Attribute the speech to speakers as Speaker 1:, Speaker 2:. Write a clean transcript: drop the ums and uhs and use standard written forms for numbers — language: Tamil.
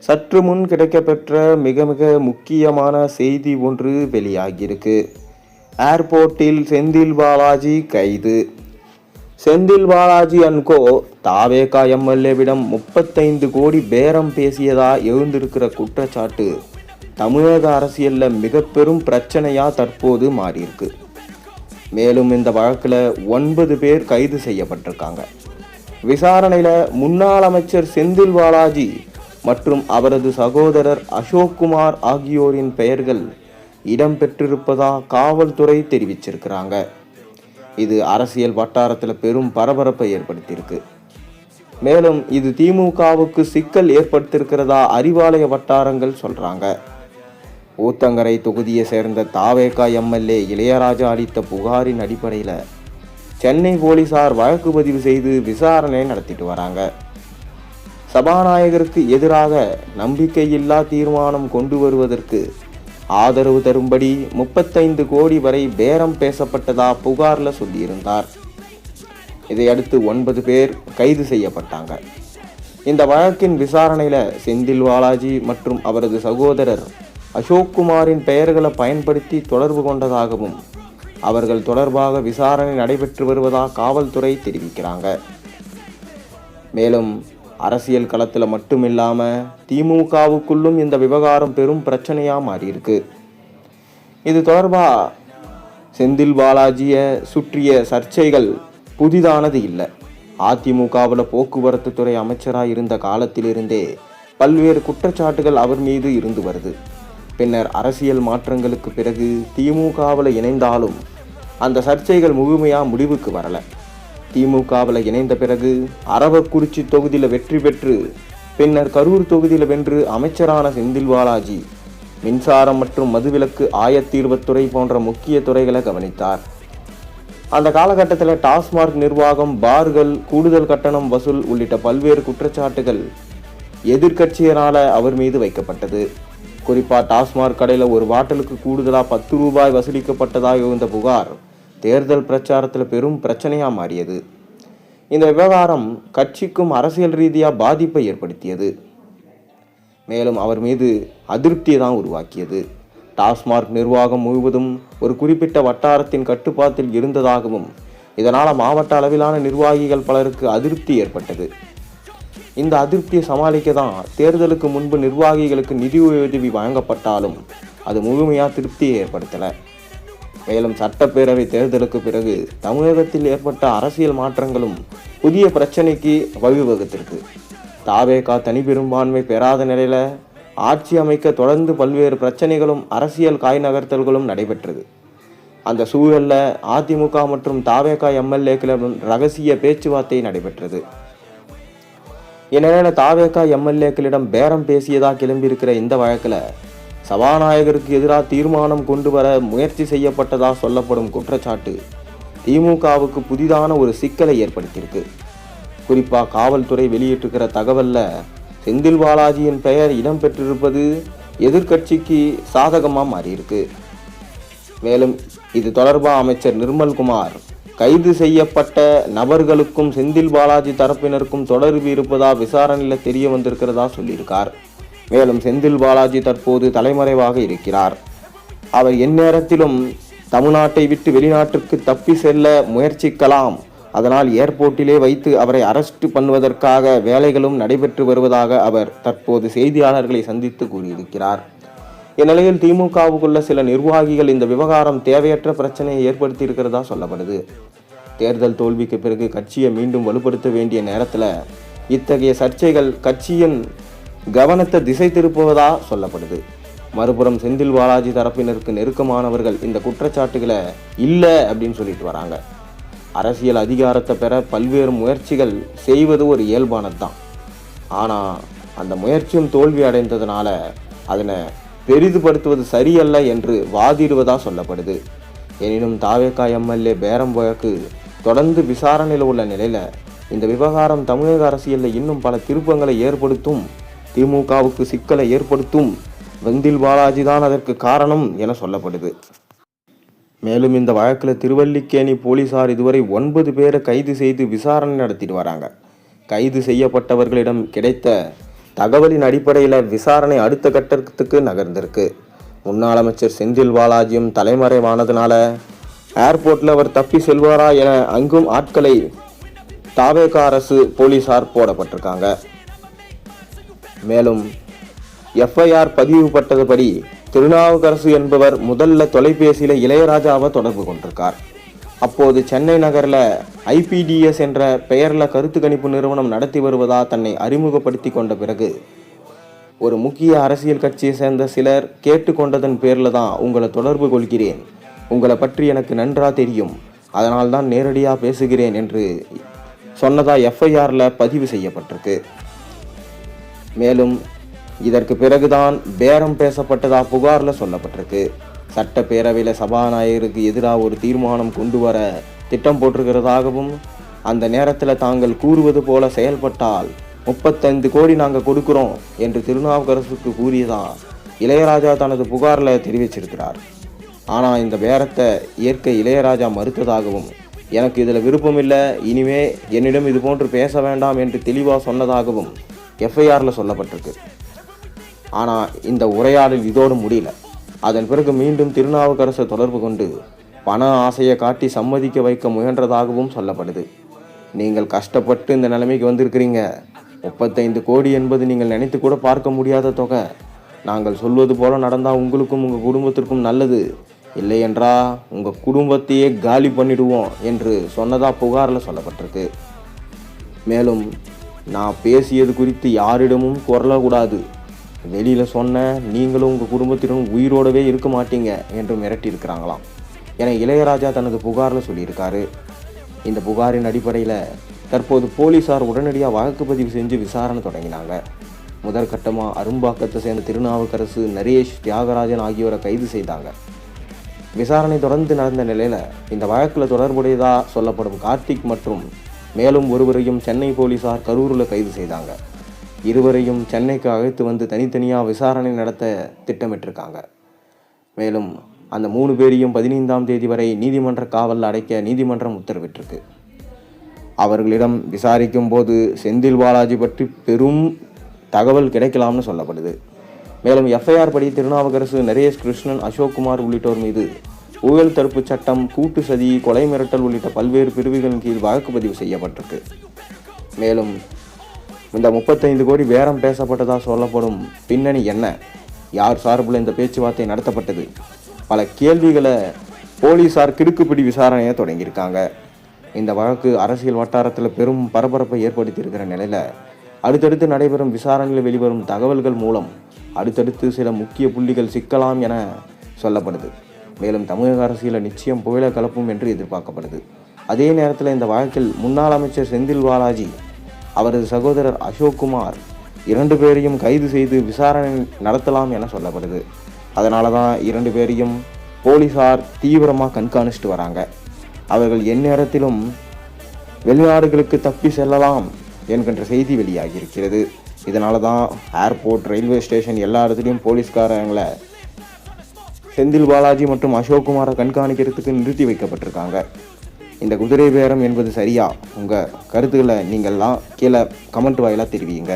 Speaker 1: சற்று முன் கிடைக்கப்பெற்ற மிக மிக முக்கியமான செய்தி ஒன்று வெளியாகியிருக்கு. ஏர்போர்ட்டில் செந்தில் பாலாஜி கைது. செந்தில் பாலாஜி அன்கோ தாவேகா எம்எல்ஏவிடம் 35 கோடி பேரம் பேசியதா எழுந்திருக்கிற குற்றச்சாட்டு தமிழக அரசியல்ல மிக பெரும் பிரச்சனையா தற்போது மாறியிருக்கு. மேலும் இந்த வழக்குல 9 பேர் கைது செய்யப்பட்டிருக்காங்க. விசாரணையில முன்னாள் அமைச்சர் செந்தில் பாலாஜி மற்றும் அவரது சகோதரர் அசோக்குமார் ஆகியோரின் பெயர்கள் இடம்பெற்றிருப்பதா காவல்துறை தெரிவிச்சிருக்கிறாங்க. இது அரசியல் வட்டாரத்தில் பெரும் பரபரப்பை ஏற்படுத்தியிருக்கு. மேலும் இது திமுகவுக்கு சிக்கல் ஏற்படுத்தியிருக்கிறதா அறிவாலய வட்டாரங்கள் சொல்றாங்க. ஊத்தங்கரை தொகுதியை சேர்ந்த தாவேகா எம்எல்ஏ இளையராஜா அளித்த புகாரின் அடிப்படையில் சென்னை போலீசார் வழக்கு பதிவு செய்து விசாரணை நடத்திட்டு வராங்க. சபாநாயகருக்கு எதிராக நம்பிக்கையில்லா தீர்மானம் கொண்டு வருவதற்கு ஆதரவு தரும்படி 35 கோடி வரை பேரம் பேசப்பட்டதா புகார்ல சொல்லியிருந்தார். இதையடுத்து 9 பேர் கைது செய்யப்பட்டாங்க. இந்த வழக்கின் விசாரணையில செந்தில் பாலாஜி மற்றும் அவரது சகோதரர் அசோக்குமாரின் பெயர்களை பயன்படுத்தி தொடர்பு கொண்டதாகவும் அவர்கள் தொடர்பாக விசாரணை நடைபெற்று வருவதாக காவல்துறை தெரிவிக்கிறாங்க. மேலும் அரசியல் களத்தில் மட்டுமில்லாம திமுகவுக்குள்ளும் இந்த விவகாரம் பெரும் பிரச்சனையா மாறியிருக்கு. இது தொடர்பா செந்தில் பாலாஜியை சுற்றிய சர்ச்சைகள் புதிதானது இல்லை. அதிமுகவில் போக்குவரத்து துறை அமைச்சராக இருந்த காலத்திலிருந்தே பல்வேறு குற்றச்சாட்டுகள் அவர் மீது இருந்து வருது. பின்னர் அரசியல் மாற்றங்களுக்கு பிறகு திமுகவில் இணைந்தாலும் அந்த சர்ச்சைகள் முழுமையாக முடிவுக்கு வரல. திமுகவில் இணைந்த பிறகு அரவக்குறிச்சி தொகுதியில் வெற்றி பெற்று பின்னர் கரூர் தொகுதியில் வென்று அமைச்சரான செந்தில் பாலாஜி மின்சாரம் மற்றும் மதுவிலக்கு ஆயத்தீர்வுத்துறை போன்ற முக்கிய துறைகளை கவனித்தார். அந்த காலகட்டத்தில் டாஸ்மாக் நிர்வாகம், பார்கள், கூடுதல் கட்டணம் வசூல் உள்ளிட்ட பல்வேறு குற்றச்சாட்டுகள் எதிர்கட்சியினால அவர் மீது வைக்கப்பட்டது. குறிப்பாக டாஸ்மாக் கடையில் ஒரு பாட்டிலுக்கு கூடுதலாக 10 ரூபாய் வசூலிக்கப்பட்டதாக இருந்த புகார் தேர்தல் பிரச்சாரத்தில் பெரும் பிரச்சனையாக மாறியது. இந்த விவகாரம் கட்சிக்கும் அரசியல் ரீதியாக பாதிப்பை ஏற்படுத்தியது. மேலும் அவர் மீது அதிருப்தியை தான் உருவாக்கியது. டாஸ்மாக் நிர்வாகம் முழுவதும் ஒரு குறிப்பிட்ட வட்டாரத்தின் கட்டுப்பாட்டில் இருந்ததாகவும் இதனால் மாவட்ட அளவிலான நிர்வாகிகள் பலருக்கு அதிருப்தி ஏற்பட்டது. இந்த அதிருப்தியை சமாளிக்க தான் தேர்தலுக்கு முன்பு நிர்வாகிகளுக்கு நிதி உதவி வழங்கப்பட்டாலும் அது முழுமையாக திருப்தியை ஏற்படுத்தலை. மேலும் சட்டப்பேரவை தேர்தலுக்கு பிறகு தமிழகத்தில் ஏற்பட்ட அரசியல் மாற்றங்களும் புதிய பிரச்சனைக்கு வழிவகுத்திருக்கு. தாவேகா தனிப்பெரும்பான்மை பெறாத நிலையில ஆட்சி அமைக்க தொடர்ந்து பல்வேறு பிரச்சனைகளும் அரசியல் காய் நகர்த்தல்களும் நடைபெற்றது. அந்த சூழல்ல அதிமுக மற்றும் தாவேகா எம்எல்ஏக்களிடம் ரகசிய பேச்சுவார்த்தை நடைபெற்றது. இந்நிலையில தாவேகா எம்எல்ஏக்களிடம் பேரம் பேசியதாக கிளம்பியிருக்கிற இந்த வழக்கில் சபாநாயகருக்கு எதிராக தீர்மானம் கொண்டு வர முயற்சி செய்யப்பட்டதா சொல்லப்படும் குற்றச்சாட்டு திமுகவுக்கு புதிதான ஒரு சிக்கலை ஏற்படுத்தியிருக்கு. குறிப்பாக காவல்துறை வெளியிட்டிருக்கிற தகவல்ல செந்தில் பாலாஜியின் பெயர் இடம்பெற்றிருப்பது எதிர்கட்சிக்கு சாதகமாக மாறியிருக்கு. மேலும் இது தொடர்பாக அமைச்சர் நிர்மல்குமார் கைது செய்யப்பட்ட நபர்களுக்கும் செந்தில் பாலாஜி தரப்பினருக்கும் தொடர்பு இருப்பதா விசாரணையில் தெரிய வந்திருக்கிறதா சொல்லியிருக்கார். மேலும் செந்தில் பாலாஜி தற்போது தலைமறைவாக இருக்கிறார். அவர் எந்நேரத்திலும் தமிழ்நாட்டை விட்டு வெளிநாட்டுக்கு தப்பி செல்ல முயற்சிக்கலாம். அதனால் ஏர்போர்ட்டிலே வைத்து அவரை அரெஸ்ட் பண்ணுவதற்காக வேலைகளும் நடைபெற்று வருவதாக அவர் தற்போது செய்தியாளர்களை சந்தித்து கூறியிருக்கிறார். இந்நிலையில் திமுகவுக்குள்ள சில நிர்வாகிகள் இந்த விவகாரம் தேவையற்ற பிரச்சனையை ஏற்படுத்தி இருக்கிறதா சொல்லப்படுது. தேர்தல் தோல்விக்கு பிறகு கட்சியை மீண்டும் வலுப்படுத்த வேண்டிய நேரத்தில் இத்தகைய சர்ச்சைகள் கட்சியின் கவனத்தை திசை திருப்புவதா சொல்லப்படுது. மறுபுறம் செந்தில் பாலாஜி தரப்பினருக்கு நெருக்கமானவர்கள் இந்த குற்றச்சாட்டுகளை இல்லை அப்படின்னு சொல்லிட்டு வராங்க. அரசியல் அதிகாரத்தை பெற பல்வேறு முயற்சிகள் செய்வது ஒரு இயல்பானது தான். ஆனால் அந்த முயற்சியும் தோல்வி அடைந்ததுனால அதனை பெரிதுபடுத்துவது சரியல்ல என்று வாதிடுவதா சொல்லப்படுது. எனினும் தாவேகா எம்எல்ஏ பேரம் வழக்கு தொடர்ந்து விசாரணையில் உள்ள நிலையில இந்த விவகாரம் தமிழக அரசியலில் இன்னும் பல திருப்பங்களை ஏற்படுத்தும், திமுகவுக்கு சிக்கலை ஏற்படுத்தும். செந்தில் பாலாஜி தான் அதற்கு காரணம் என சொல்லப்படுது. மேலும் இந்த வழக்கில் திருவல்லிக்கேணி போலீசார் இதுவரை 9 பேரை கைது செய்து விசாரணை நடத்திட்டு வராங்க. கைது செய்யப்பட்டவர்களிடம் கிடைத்த தகவலின் அடிப்படையில் விசாரணை அடுத்த கட்டத்துக்கு நகர்ந்திருக்கு. முன்னாள் அமைச்சர் செந்தில் பாலாஜியும் தலைமறைவானதுனால ஏர்போர்ட்டில் அவர் தப்பி செல்வாரா என அங்கும் ஆட்களை தாவேக அரசு போலீசார் போடப்பட்டிருக்காங்க. மேலும் எஃப்ஐஆர் பதிவுபட்டதுபடி திருநாவுக்கரசு என்பவர் முதல்ல தொலைபேசியில் இளையராஜாவை தொடர்பு கொண்டிருக்கார். அப்போது சென்னை நகரில் IPDS என்ற பெயரில் கருத்து கணிப்பு நிறுவனம் நடத்தி வருவதா தன்னை அறிமுகப்படுத்தி கொண்ட பிறகு ஒரு முக்கிய அரசியல் கட்சியை சேர்ந்த சிலர் கேட்டுக்கொண்டதன் பேரில் தான் உங்களை தொடர்பு கொள்கிறேன், உங்களை பற்றி எனக்கு நன்றாக தெரியும், அதனால் தான் நேரடியாக பேசுகிறேன் என்று சொன்னதா எஃப்ஐஆரில் பதிவு செய்யப்பட்டிருக்கு. மேலும் இதற்கு பிறகுதான் பேரம் பேசப்பட்டதா புகாரில் சொல்லப்பட்டிருக்கு. சட்டப்பேரவையில் சபாநாயகருக்கு எதிராக ஒரு தீர்மானம் கொண்டு வர திட்டம் போட்டிருக்கிறதாகவும், அந்த நேரத்தில் தாங்கள் கூறுவது போல செயல்பட்டால் 35 கோடி நாங்கள் கொடுக்குறோம் என்று திருநாவுக்கரசுக்கு கூறியதா இளையராஜா தனது புகாரில் தெரிவிச்சிருக்கிறார். ஆனால் இந்த பேரத்தை ஏற்க இளையராஜா மறுத்ததாகவும், எனக்கு இதில் விருப்பமில்லை, இனிமே என்னிடம் இது போன்று பேச வேண்டாம் என்று தெளிவாக சொன்னதாகவும் எஃப்ஐஆரில் சொல்லப்பட்டிருக்கு. ஆனால் இந்த உரையாடல் இதோடு முடியல. அதன் பிறகு மீண்டும் திருநாவுக்கரசை தொடர்பு கொண்டு பண ஆசையை காட்டி சம்மதிக்க வைக்க முயன்றதாகவும் சொல்லப்படுது. நீங்கள் கஷ்டப்பட்டு இந்த நிலைமைக்கு வந்திருக்கிறீங்க, 35 கோடி என்பது நீங்கள் நினைத்து கூட பார்க்க முடியாத தொகை, நாங்கள் சொல்வது போல நடந்தால் உங்களுக்கும் உங்கள் குடும்பத்திற்கும் நல்லது, இல்லை என்றா உங்கள் குடும்பத்தையே காலி பண்ணிடுவோம் என்று சொன்னதாக புகாரில் சொல்லப்பட்டிருக்கு. மேலும் நான் பேசியது குறித்து யாரிடமும் கூறக்கூடாது, வெளியில் சொன்ன நீங்களும் உங்கள் குடும்பத்தினரும் உயிரோடவே இருக்க மாட்டீங்க என்று மிரட்டி இருக்கிறாங்களாம் என இளையராஜா தனது புகாரில் சொல்லியிருக்காரு. இந்த புகாரின் அடிப்படையில் தற்போது போலீசார் உடனடியாக வழக்கு பதிவு செஞ்சு விசாரணை தொடங்கினாங்க. முதற்கட்டமாக அரும்பாக்கத்தை சேர்ந்த திருநாவுக்கரசு, நரேஷ், தியாகராஜன் ஆகியோரை கைது செய்தாங்க. விசாரணை தொடர்ந்து நடந்த நிலையில் இந்த வழக்கில் தொடர்புடையதாக சொல்லப்படும் கார்த்திக் மற்றும் மேலும் ஒருவரையும் சென்னை போலீசார் கரூரில் கைது செய்தாங்க. இருவரையும் சென்னைக்கு அழைத்து வந்து தனித்தனியாக விசாரணை நடத்த திட்டமிட்டிருக்காங்க. மேலும் அந்த 3 பேரையும் 15ஆம் தேதி வரை நீதிமன்ற காவலில் அடைக்க நீதிமன்றம் உத்தரவிட்டிருக்கு. அவர்களிடம் விசாரிக்கும் போது செந்தில் பாலாஜி பற்றி பெரும் தகவல் கிடைக்கலாம்னு சொல்லப்படுது. மேலும் எஃப்ஐஆர் படி திருநாவுக்கரசு, நரேஷ், கிருஷ்ணன், அசோக்குமார் உள்ளிட்டோர் மீது ஊழல் தடுப்பு சட்டம், கூட்டு சதி, கொலை மிரட்டல் உள்ளிட்ட பல்வேறு பிரிவுகளின் கீழ் வழக்கு பதிவு செய்யப்பட்டிருக்கு. மேலும் இந்த 35 கோடி பேரம் பேசப்பட்டதாக சொல்லப்படும் பின்னணி என்ன, யார் சார்பில் இந்த பேச்சுவார்த்தை நடத்தப்பட்டது, பல கேள்விகளை போலீசார் கிடுக்குப்பிடி விசாரணையை தொடங்கியிருக்காங்க. இந்த வழக்கு அரசியல் வட்டாரத்தில் பெரும் பரபரப்பை ஏற்படுத்தியிருக்கிற நிலையில் அடுத்தடுத்து நடைபெறும் விசாரணையில் வெளிவரும் தகவல்கள் மூலம் அடுத்தடுத்து சில முக்கிய புள்ளிகள் சிக்கலாம் என சொல்லப்படுது. மேலும் தமிழக அரசியலில் நிச்சயம் புயலை கலப்பும் என்று எதிர்பார்க்கப்படுது. அதே நேரத்தில் இந்த வழக்கில் முன்னாள் அமைச்சர் செந்தில் பாலாஜி, அவரது சகோதரர் அசோக்குமார் 2 பேரையும் கைது செய்து விசாரணை நடத்தலாம் என சொல்லப்படுது. அதனால தான் 2 பேரையும் போலீசார் தீவிரமாக கண்காணிச்சுட்டு வராங்க. அவர்கள் எந்நேரத்திலும் வெளிநாடுகளுக்கு தப்பி செல்லலாம் என்கின்ற செய்தி வெளியாகி இருக்கிறது. இதனால தான் ஏர்போர்ட், ரயில்வே ஸ்டேஷன் எல்லா இடத்துலையும் போலீஸ்காரங்களை செந்தில் பாலாஜி மற்றும் அசோக்குமாரை கண்காணிக்கிறதுக்கு நிறுத்தி வைக்கப்பட்டிருக்காங்க. இந்த குதிரை பேரம் என்பது சரியா? உங்கள் கருத்துக்களை நீங்கள்லாம் கீழே கமெண்ட் வாயிலாக தெரிவிங்க.